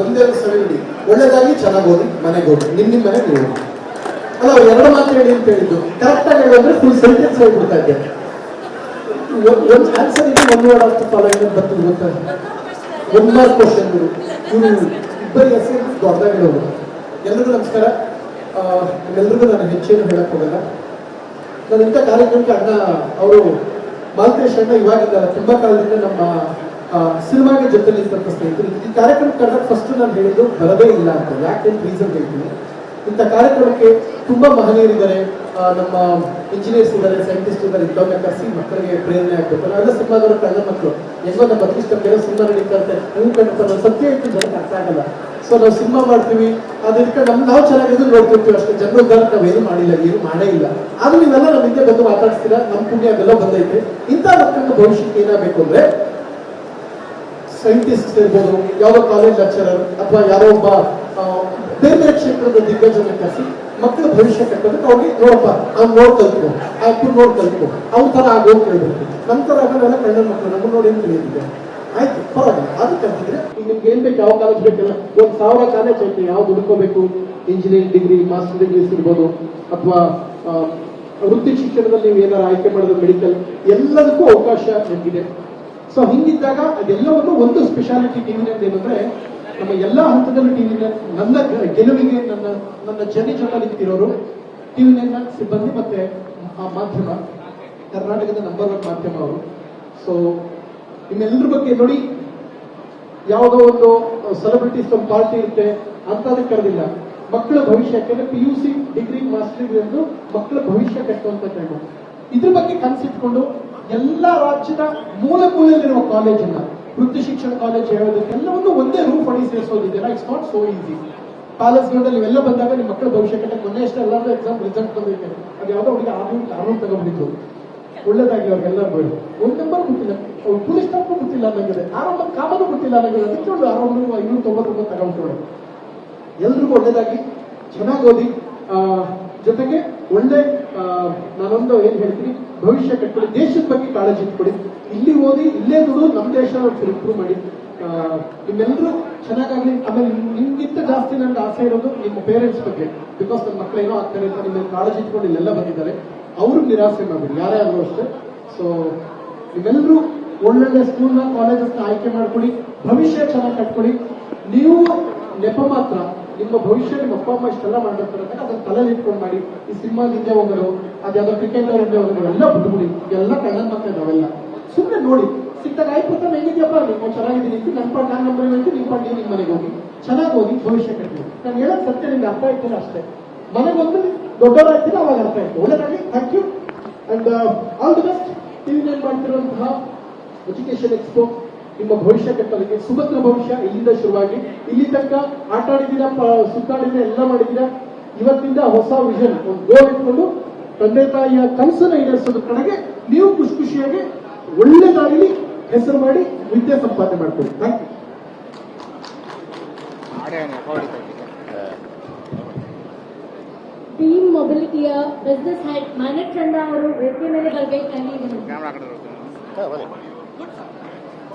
ಒಂದೆರಡು ಸರಿ ನೋಡಿ, ಒಳ್ಳೇದಾಗಿ ಚೆನ್ನಾಗಿ ಓದಿ, ಮನೆಗೆ ಹೋಗಿ ನಿಮ್ಮ ಮನೆಗೆ ನೀವು ಹೋಗಿ. ಅಲ್ಲ, ಅವ್ರು ಎರಡು ಮಾತು ಹೇಳಿ ಅಂತ ಹೇಳಿದ್ದು, ಕರೆಕ್ಟಾಗಿ ಹೇಳಿದ್ರೆ ಫುಲ್ ಸೆಂಟೆನ್ಸ್ ಹೇಳ್ಬಿಡ್ತಾ ಇದ್ದೆ. ಒಂದು ಆನ್ಸರ್ ಇದೆ, ಒಂದು ವರ್ಡ್ ಆಫ್ ಫಾಲೋಯಿಂಗ್ ಬರ್ತದೆ ಗೊತ್ತಾ? ಒನ್ ಮಾರ್ಕ್ ಕ್ವಶನ್ ಇವರು ಇಬ್ಬರಿಗೆ ಹೆಸರು ದೊಡ್ಡದಾಗಿ ಹೇಳೋದು. ಎಲ್ರಿಗೂ ನಮಸ್ಕಾರ. ನಿಮ್ಮೆಲ್ರಿಗೂ ನಾನು ಹೆಚ್ಚೇನು ಹೇಳಕ್ ಹೋಗಲ್ಲ. ನಾನು ಇಂಥ ಕಾರ್ಯಕ್ರಮಕ್ಕೆ ಅಣ್ಣ ಅವರು ಮಾಲ್ತೇಶ್ ಅಣ್ಣ ಇವಾಗಿದ್ದಲ್ಲ, ತುಂಬಾ ಕಾಲದಿಂದ ನಮ್ಮ ಸಿನಿಮಾಗೆ ಜೊತೆಲಿ ಇದ್ದಂಥ ಸ್ನೇಹಿತರು. ಈ ಕಾರ್ಯಕ್ರಮಕ್ಕೆ ಕರೆದಾಗ ಫಸ್ಟ್ ನಾನು ಹೇಳಿದ್ದು ಬರದೇ ಇಲ್ಲ ಅಂತ. ಯಾಕೆ ರೀಸನ್ ಹೇಳ್ತೀನಿ. ಇಂಥ ಕಾರ್ಯಕ್ರಮಕ್ಕೆ ತುಂಬಾ ಮಹನೀಯರಿದ್ದಾರೆ, ನಮ್ಮ ಇಂಜಿನಿಯರ್ಸ್ ಇದ್ದಾರೆ, ಸೈಂಟಿಸ್ಟ್ ಇದ್ದಾರೆ. ಇಂಥವ್ರನ್ನ ಕರೆಸಿ ಮಕ್ಕಳಿಗೆ ಪ್ರೇರಣೆ ಆಗ್ಬೇಕು. ನಾವೆಲ್ಲ ಸಿನಿಮಾದವರು ಕಳ್ಳ ಮಕ್ಕಳು. ಹೆಂಗೋ ನಮ್ಮ ಬದುಕಿಷ್ಟ ಕೆಲವು ಸಿನಿಮಾ ನಡೀತಾರೆ, ಹೂ ಕಂಡು ಸತ್ಯ ಇಟ್ಟು ಜನಕ್ಕೆ ಅರ್ಥ ಆಗಲ್ಲ. ಸೊ ನಾವು ಸಿನಿಮಾ ಮಾಡ್ತೀವಿ, ಅದಕ್ಕೆ ನಾವು ಚೆನ್ನಾಗಿದ್ದು ನೋಡ್ತಿರ್ತೀವಿ ಅಷ್ಟೇ. ಜನರ ಉದ್ದಾರಕ್ಕೆ ನಾವೇನು ಮಾಡಿಲ್ಲ, ಏನು ಮಾಡೇ ಇಲ್ಲ. ಆದ್ರೆ ನೀವೆಲ್ಲ ನಮ್ಮ ಹಿಂದೆ ಬಂದು ಮಾತಾಡ್ತೀರಾ, ನಮ್ಮ ಪುಣ್ಯ ಅದೆಲ್ಲ ಬಂದೈತೆ. ಇಂಥ ಮಕ್ಕಳಿಗೆ ಭವಿಷ್ಯಕ್ಕೆ ಏನಾಗಬೇಕು ಅಂದ್ರೆ, ಸೈಂಟಿಸ್ಟ್ ಇರ್ಬೋದು, ಯಾವುದೋ ಕಾಲೇಜ್ ಲೆಕ್ಚರರ್ ಅಥವಾ ಯಾರೋ ಒಬ್ಬ ಬೇರೆ ಬೇರೆ ಕ್ಷೇತ್ರದ ದಿಗ್ಗಜನ ಕರೆಸಿ ಮಕ್ಕಳ ಭವಿಷ್ಯ ಕಟ್ಟೋದಕ್ಕೆ ಅವ್ರಿಗೆ ನೋಡಪ್ಪ, ಅವ್ನು ನೋಡ್ ಕಲ್ತ್ಕೊ, ಆ ಅಪ್ಪು ನೋಡ್ ಕಲ್ತ್ಕೊ, ಅವ್ನ ಥರ ಆಗೋಗಿ ಕೇಳಬೇಕು. ನಮ್ಮ ಥರ ಆಗೋದೆಲ್ಲ ಕಣ್ಣ ಮಕ್ಕಳು ನಮ್ಮ ನೋಡಿ ಅಂತ ತಿಳಿದಿದೆ. ಆಯ್ತು, ಪರವಾಗಿಲ್ಲ. ಅದು ಕಲ್ತಿದ್ರೆ ಈಗ ನಿಮ್ಗೆ ಏನ್ ಬೇಕು, ಯಾವ ಕಾಲೇಜ್ ಬೇಕಲ್ಲ, 1000 ಕಾಲೇಜ್ ಐತೆ. ಯಾವ್ದು ಹುಡ್ಕೋಬೇಕು? ಇಂಜಿನಿಯರಿಂಗ್ ಡಿಗ್ರಿ, ಮಾಸ್ಟರ್ ಡಿಗ್ರೀಸ್ ಇರ್ಬೋದು, ಅಥವಾ ವೃತ್ತಿ ಶಿಕ್ಷಣದಲ್ಲಿ ನೀವು ಏನಾರು ಆಯ್ಕೆ ಮಾಡಿದ್ರೆ ಮೆಡಿಕಲ್, ಎಲ್ಲದಕ್ಕೂ ಅವಕಾಶ ನಿಮಗಿದೆ. ಸೊ ಹಿಂಗಿದ್ದಾಗ ಅದೆಲ್ಲವನ್ನು ಒಂದು ಸ್ಪೆಷಾಲಿಟಿ ಟಿವಿನಲ್ಲಿ ಏನಂದ್ರೆ, ನಮ್ಮ ಎಲ್ಲಾ ಹಂತದಲ್ಲೂ ಟಿವಿನ ನನ್ನ ಗೆಲುವಿಗೆ ನನ್ನ ಜನಿ ಜೊತೆ ನಿಂತಿರೋರು ಟಿವಿನ ಸಿಬ್ಬಂದಿ ಮತ್ತೆ ಆ ಮಾಧ್ಯಮ, ಕರ್ನಾಟಕದ ನಂಬರ್ 1 ಮಾಧ್ಯಮ ಅವರು. ಸೊ ನಿಮ್ಮೆಲ್ಲರ ಬಗ್ಗೆ ನೋಡಿ, ಯಾವುದೋ ಒಂದು ಸೆಲೆಬ್ರಿಟೀಸ್ ಒಂದು ಪಾರ್ಟಿ ಇರುತ್ತೆ ಅಂತದಕ್ಕೆ ಕರೆದಿಲ್ಲ. ಮಕ್ಕಳ ಭವಿಷ್ಯ, ಯಾಕಂದ್ರೆ PUC ಡಿಗ್ರಿ ಮಾಸ್ಟರ್ ಡಿಗ್ರಿ ಎಂದು ಮಕ್ಕಳ ಭವಿಷ್ಯ ಕಟ್ಟುವಂತ ಟೈಮು. ಇದ್ರ ಬಗ್ಗೆ ಕನಸಿಟ್ಕೊಂಡು ಎಲ್ಲಾ ರಾಜ್ಯದ ಮೂಲ ಮೂಲೆಯಲ್ಲಿರುವ ಕಾಲೇಜನ್ನ, ವೃತ್ತಿ ಶಿಕ್ಷಣ ಕಾಲೇಜ್ ಹೇಳೋದಕ್ಕೆ ಎಲ್ಲವನ್ನು ಒಂದೇ ರೂಪ್ ಅಡಿ ಸೇರಿಸೋದಿದೆಯಲ್ಲ, it's not so easy. Palace ground ಅಲ್ಲಿ ನೀವೆಲ್ಲ ಬಂದಾಗ ನಿಮ್ಮ ಮಕ್ಕಳ ಭವಿಷ್ಯ ಕಟ್ಟಕ್ಕೆ ಮೊನ್ನೆ ಅಷ್ಟೇ ಎಲ್ಲರೂ ಎಕ್ಸಾಮ್ ರಿಸಲ್ಟ್ ಬಂದೈತೆ. ಅದು ಯಾವುದೋ ಅವ್ರಿಗೆ 600 ತಗೊಂಡ್ಬಿಟ್ಟಿದ್ರು. ಒಳ್ಳೇದಾಗಿ ಅವ್ರಿಗೆಲ್ಲ ಬೇಡ. ಒಂದು ನಂಬರ್ ಗೊತ್ತಿಲ್ಲ, ಅವ್ರು ಪೊಲೀಸ್ ಸ್ಟಾಫ್ ಗೊತ್ತಿಲ್ಲ ಅನ್ನಂಗಿದೆ, 600 ಕಾಮನು ಗೊತ್ತಿಲ್ಲ ಅನ್ನಂಗಿದೆ. ಅದಕ್ಕೆ ಒಂದು 699 ತಗೊಂಡ್ರು. ಎಲ್ರಿಗೂ ಒಳ್ಳೇದಾಗಿ ಚೆನ್ನಾಗಿ ಓದಿ, ಜೊತೆಗೆ ಒಳ್ಳೆ ನಾನೊಂದು ಏನ್ ಹೇಳ್ತೀನಿ, ಭವಿಷ್ಯ ಕಟ್ಕೊಳ್ಳಿ, ದೇಶದ ಬಗ್ಗೆ ಕಾಳಜಿ ಇಟ್ಕೊಡಿ. ಇಲ್ಲಿ ಓದಿ, ಇಲ್ಲೇ ದುಡಿದು ನಮ್ಮ ದೇಶ ಇಂಪ್ರೂವ್ ಮಾಡಿ. ನಿಮ್ಮೆಲ್ಲರೂ ಚೆನ್ನಾಗಾಗ್ಲಿ. ಆಮೇಲೆ ನಿಮ್ಗಿಂತ ಜಾಸ್ತಿ ನನ್ನ ಆಸೆ ಇರೋದು ನಿಮ್ಮ ಪೇರೆಂಟ್ಸ್ ಬಗ್ಗೆ. ಬಿಕಾಸ್ ನನ್ನ ಮಕ್ಕಳೇನೋ ಆಗ್ತಾರೆ ಅಂತ ನಿಮ್ಮ ಕಾಳಜಿ ಇಟ್ಕೊಂಡು ಇಲ್ಲೆಲ್ಲ ಬಂದಿದ್ದಾರೆ. ಅವ್ರಿಗೆ ನಿರಾಸೆ ಮಾಡಬೇಡಿ, ಯಾರೇ ಆದ್ರೂ ಅಷ್ಟೇ. ಸೊ ನಿಮ್ಮೆಲ್ಲರೂ ಒಳ್ಳೊಳ್ಳೆ ಸ್ಕೂಲ್ನ, ಕಾಲೇಜಸ್ನ ಆಯ್ಕೆ ಮಾಡ್ಕೊಳ್ಳಿ, ಭವಿಷ್ಯ ಚೆನ್ನಾಗಿ ಕಟ್ಕೊಳ್ಳಿ. ನೀವು ನೆಪ ಮಾತ್ರ, ನಿಮ್ಮ ಭವಿಷ್ಯ ನಿಮ್ಮ ಅಪ್ಪ ಅಮ್ಮ ಇಷ್ಟೆಲ್ಲ ಮಾಡಿರ್ತಾರೆ ಅಂದ್ರೆ ಅದನ್ನ ತಲೆಯಲ್ಲಿ ಇಟ್ಕೊಂಡು ಮಾಡಿ. ಈ ಸಿನಿಮಾದ ಹಿಂದೆ ಹೋಗೋರು, ಅದ್ಯಾವುದೋ ಕ್ರಿಕೆಟ್ ಹಿಂದೆ ಹೋಗೋರು ಎಲ್ಲ ಬಿಟ್ಬಿಡಿ. ಎಲ್ಲ ಕಣ್ಣನ ಮಕ್ಕಳು ನಾವೆಲ್ಲ ಸುಮ್ಮನೆ ನೋಡಿ, ಸಿಕ್ತಾಗ ಆಯ್ತು ಹೆಂಗಿದ್ಯಪ್ಪ, ನೀವು ಚೆನ್ನಾಗಿದ್ದೀನಿ, ನನ್ನ ಪಾಠ ನಾನು ನಂಬರ್ ಹೇಳ್ತೀನಿ, ನಿಮ್ಮ ಪಾಠ ನಿಮ್ಮ ಮನೆಗೆ ಹೋಗಿ ಚೆನ್ನಾಗಿ ಹೋಗಿ ಭವಿಷ್ಯ ಕಟ್ಟಿ. ನಾನು ಹೇಳೋದು ಸತ್ಯ, ನಿಮ್ಗೆ ಅರ್ಥ ಆಯ್ತಿಲ್ಲ ಅಷ್ಟೇ. ಮನೆಗೆ ಒಂದು ದೊಡ್ಡವರಾಗ್ತೀನಿ, ಅವಾಗ ಅರ್ಥ ಆಯ್ತು. ಒಳ್ಳೆದಾಗಿ, thank you and all the best. ನೀವು ಮಾಡ್ತಿರುವಂತಹ ಎಜುಕೇಶನ್ ಎಕ್ಸ್ಪೋ ನಿಮ್ಮ ಭವಿಷ್ಯ ಕಟ್ಟಲಿಕ್ಕೆ ಸುಭದ್ರ ಭವಿಷ್ಯ ಇಲ್ಲಿಂದ ಶುರುವಾಗಿ ಇಲ್ಲಿ ತನಕ ಆಟ ಆಡಿದ್ದೀರಾ, ಸುತ್ತಾಡಿದ್ದೀರಾ, ಎಲ್ಲ ಮಾಡಿದ್ದೀರಾ. ಇವತ್ತಿಂದ ಹೊಸ ವಿಷನ್, ಒಂದು ಗೋಲ್ ಇಟ್ಕೊಂಡು ತಂದೆ ತಾಯಿಯ ಕನಸನ್ನು ಈಡೇರಿಸೋದ್ರ ಕಡೆಗೆ ನೀವು ಖುಷಿ ಖುಷಿಯಾಗಿ ಒಳ್ಳೆ ದಾರಿಲಿ ಹೆಸರು ಮಾಡಿ ವಿದ್ಯೆ ಸಂಪಾದನೆ ಮಾಡ್ಕೊಳ್ಳಿ. Thank you. ಟೀಮ್ ಮೊಬಿಲಿಟಿಯ ಬಿಸ್ನೆಸ್ ಹೆಡ್ ಮಾನಕ್ ಚಂದ್ರ ಅವರು ವೇದಿಕೆ ಮೇಲೆ ಬರಬೇಕಾಗಿ.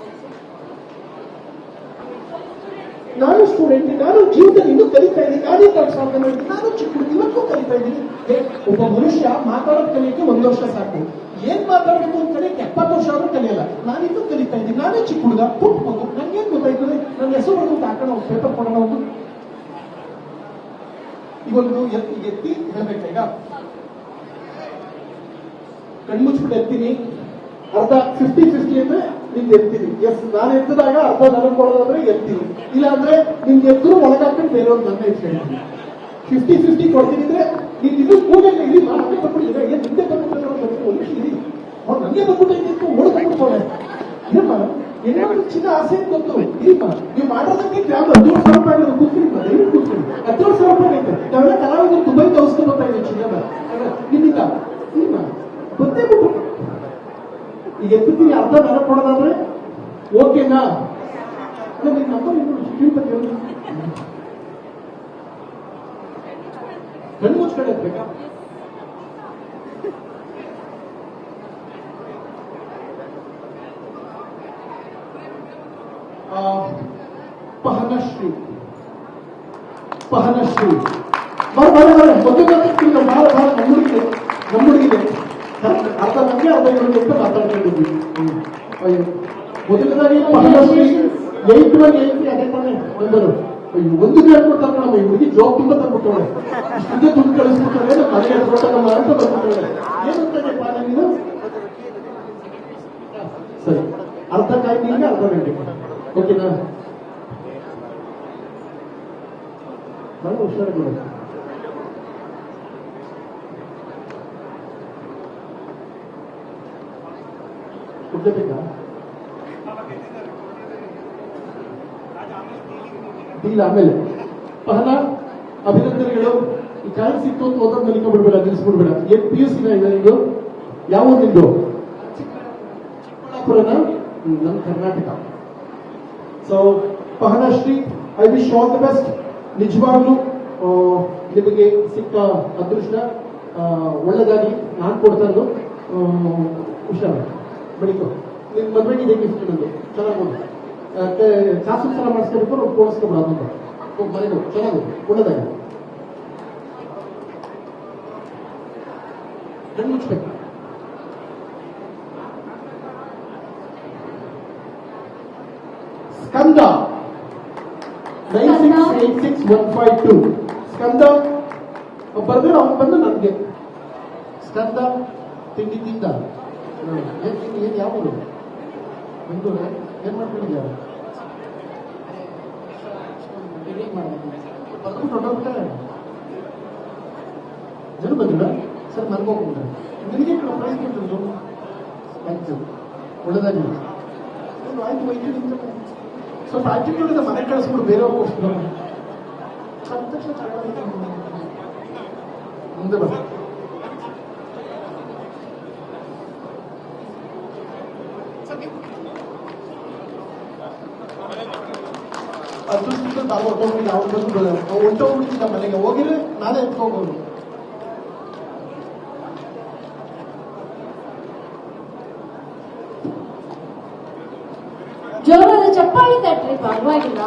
ನಾನು ಸ್ಟೂಡೆಂಟ್, ನಾನು ಜೀವನದಲ್ಲಿ ಇನ್ನೂ ಕಲಿತಾ ಇದ್ದೀನಿ. ಗಾಡಿ ಸಾಧನೆ ಮಾಡಿದ್ದೀನಿ, ನಾನು ಚಿಕ್ಕ ಇವತ್ತು ಕಲಿತಾ ಇದ್ದೀನಿ. ಒಬ್ಬ ಮನುಷ್ಯ ಮಾತಾಡೋದು ಕಲಿಯಕ್ಕೆ 1 ವರ್ಷ ಸಾಕು. ಏನ್ ಮಾತಾಡಬೇಕು ಅಂತ ಕಲಿಯಕ್ಕೆ 70 ವರ್ಷ ಆದ್ರೂ ಕಲಿಯಲ್ಲ. ನಾನಿನ್ನೂ ಕಲಿತಾ ಇದ್ದೀನಿ. ನಾನೇ ಚಿಕ್ಕ ಹುಡುಗ, ಪುಟ್ಟ ಮಗು, ನನ್ಗೇನ್ ಗೊತ್ತಾಯ್ತದೆ? ನನ್ನ ಹೆಸರು ಬರೋದು ಹಾಕೋಣ, ಒಂದು ಪೇಪರ್ ಕೊಡೋಣ, ಒಂದು ಇವೊಂದು ಎತ್ತಿ ಹೇಳ್ಬೇಕಾ? ಈಗ ಕಣ್ಮುಚ್ಬಿಟ್ಟು ಎತ್ತೀನಿ, ಅರ್ಧ 50-50 ಅಂದ್ರೆ ನಿಮ್ಗೆ ಎತ್ತೀನಿ. ಎಸ್, ನಾನು ಎತ್ತಿದಾಗ ಅರ್ಧ ನನಗೆ ಕೊಡೋದಾದ್ರೆ ಎತ್ತೀನಿ, ಇಲ್ಲ ಅಂದ್ರೆ ನಿಮ್ಗೆ ಎತ್ತರು ಒಳಗಾಕೊಂಡು ಬೇರೆಯವ್ರು ನನ್ನ ಎತ್ತೀನಿ. 50-50 ಕೊಡ್ತೀನಿ ಅಂದ್ರೆ ನೀನ್ ಇದು ಕೂಡಲೇ ಇಲ್ಲಿ ಮಾತೇ ಬರ್ಬಿಟ್ಟಿದ್ರೆ ಏನ್ ಹಿಂದೆ ಬಂದ್ಬಿಟ್ಟು ಒಂದು ಇರಿ, ಅವ್ರು ನನಗೆ ಬಂದ್ಬಿಟ್ಟು ಓಡ್ಕೊಂಡ್ಬಿಡ್ತಾರೆ. ಏನಮ್ಮ ಏನಾದ್ರು ಚಿನ್ನ ಆಸೆ ಅಂತ ಗೊತ್ತು ಇರಿಮ್ಮ. ನೀವು ಮಾಡೋದಕ್ಕೆ ಕ್ಯಾಬ್ 17,000 ರೂಪಾಯಿ ಆಗೋದು, ಕೂತ್ಕೊಳ್ಳಿ, ದಯವಿಟ್ಟು ಕೂತ್ಕೊಳ್ಳಿ. 17,000 ರೂಪಾಯಿ ಐತೆ. ನಾವೆಲ್ಲ ಕಲಾವಿದರು ದುಬೈ ತೋರಿಸ್ಕೊಂಡು ಬರ್ತಾ ಇದ್ದೀವಿ ಚಿನ್ನದ ನಿಮ್ಮಿಂದ. ಇರಿಮ್ಮ, ಗೊತ್ತೇ ಬಿಟ್ಟು ಈಗ ಎತ್ತೀನಿ, ಅರ್ಧ ನನಗೆ ಕೊಡೋದಾದ್ರೆ ಓಕೆನಾ? ನಿಮ್ ನಂಬರ್ ಕಣ್ಣು ಮುಚ್ಕಡೆ ಎತ್ಬೇಕಾ? ಪಹನ ಪಹನಶ್ರೀ ಪಹನಶ್ರೀ ಬರ ಮೊದಲು ಭಾಳ ನಮ್ಮುಡುಗಿದೆ ಅರ್ಧ ಮಂದಿ ಅರ್ಧ ಇವರಿಗೆ ಅಂತ ಮಾತಾಡ್ಕೊಂಡಿದ್ವಿ. ಮೊದಲನೇದಾಗಿ ಪಹನಶ್ರೀ 8183 ಅದೇ ತಾನೇ ಬಂದರು. ಒಂದು ಹೇಳ್ಕೊಡ್ತಾರೆ ನಮ್ಮ ಈ ಹುಡುಗಿ ಜಾಬ್ ತುಂಬಾ ತಂದ್ಬಿಟ್ಟವಳೆ, ಇಷ್ಟೇ ದುಡ್ಡು ಕಳಿಸ್ಬಿಟ್ಟಾರೆ ನಮ್ಮ ಮನೆ ನಮ್ಮ ಅಂತ ಬಂದ್ಬಿಟ್ಟವಳೆ. ಏನಂತಾನೆ ಪಾಲ ನೀನು? ಸರಿ, ಅರ್ಧ ಕಾಯ್ದಿಗೆ ಅರ್ಧ ಗಂಟೆ ಓಕೆನಾ? ಬಹಳ ಹುಷಾರುಗಳು. ಕೊಡ್ಲೇಬೇಕಾ? ಇಲ್ಲ ಆಮೇಲೆ ಪಹಲ ಅಭಿನಂದನೆಗಳು. ಈ ಚಾನ್ಸ್ ಸಿಕ್ತು ಅಂತ ಓದೋದ್ ಮಲಿಕ ಬಿಡ್ಬೇಡ, ನಿಲ್ಸ್ಬಿಡ್ಬೇಡ. ಏನ್ PUC ಇದೆ ನಿಂದು? ಯಾವ ನಿಂದು? ಚಿಕ್ಕಬಳ್ಳಾಪುರನ? ನಮ್ಮ Karnataka. So Pahanashri, I wish all the best. ನಿಜವಾಗ್ಲೂ ನಿಮಗೆ ಸಿಕ್ಕ ಅದೃಷ್ಟ ಒಳ್ಳೆದಾಗಿ. ನಾನು ಕೊಡ್ತಾ ಇರೋದು ಹುಷಾರು ಬೆಳಿಕೊ. ನಿನ್ ಮದ್ವೆಗೆ ಗಿಫ್ಟ್ ನಂದು ಚೆನ್ನಾಗಿ ಶಾಸನ ಸಲ ಮಾಡಿಸ್ಕೋಬೇಕು, ನಾವು ತೋರಿಸ್ಕೊಬೇಡ ಅದನ್ನ ಮನೆಗೆ ಚೆನ್ನಾಗಿ ಒಳ್ಳೆದಾಗಿ ಕಣ್ಣು ಮುಚ್ಚಬೇಕು. ಸ್ಕಂದ 9686152 ಸ್ಕಂದ ಬರ್ದ್ರೆ ಅವ್ನು ಬಂದು ನನಗೆ ಸ್ಕಂದ ತಿಂಡಿ ತಿಂದ ಏನ್ ಯಾವ ಬೆಂಗಳೂರು ಏನ್ ಮಾಡ್ಕೊಂಡಿದ್ಯಾ? ಜನ ಬಂದಿಲ್ಲ ಸರ್, ಮನ್ಕೋಗ್ಬಿಟ್ರೆ ನಿನಗೆ ಪ್ರೈಸ್ ಕೊಟ್ಟಿದ್ರು. ಆಯ್ತು, ಒಳ್ಳೆದಾಗಿ ಆಯ್ತು. ವೈದ್ಯ ಸ್ವಲ್ಪ ಆಟಿಟ್ಯೂಡ್ ಇದೆ, ಮನೆ ಕಳಿಸ್ಬಿಡು ಬೇರೆಯವ್ರಿಗೋಸ್ಕರ. ಮುಂದೆ ಬರ. ಅದೃಷ್ಟ ತಾವು ಹೊಟ್ಟೋಗ್ಬಿಟ್ಟು ಅವ್ರು ಬಂದು ಹೊಟ್ಟೋಗ್ಬಿಟ್ಟಿದ್ದ ಮನೆಗೆ ಹೋಗಿದ್ರೆ ನಾನೇ ಎತ್ಕೋಬೋದು. ಜೋರಾದ ಚಪ್ಪಾಳಿ ತಟ್ರಿ, ಪರವಾಗಿಲ್ಲ.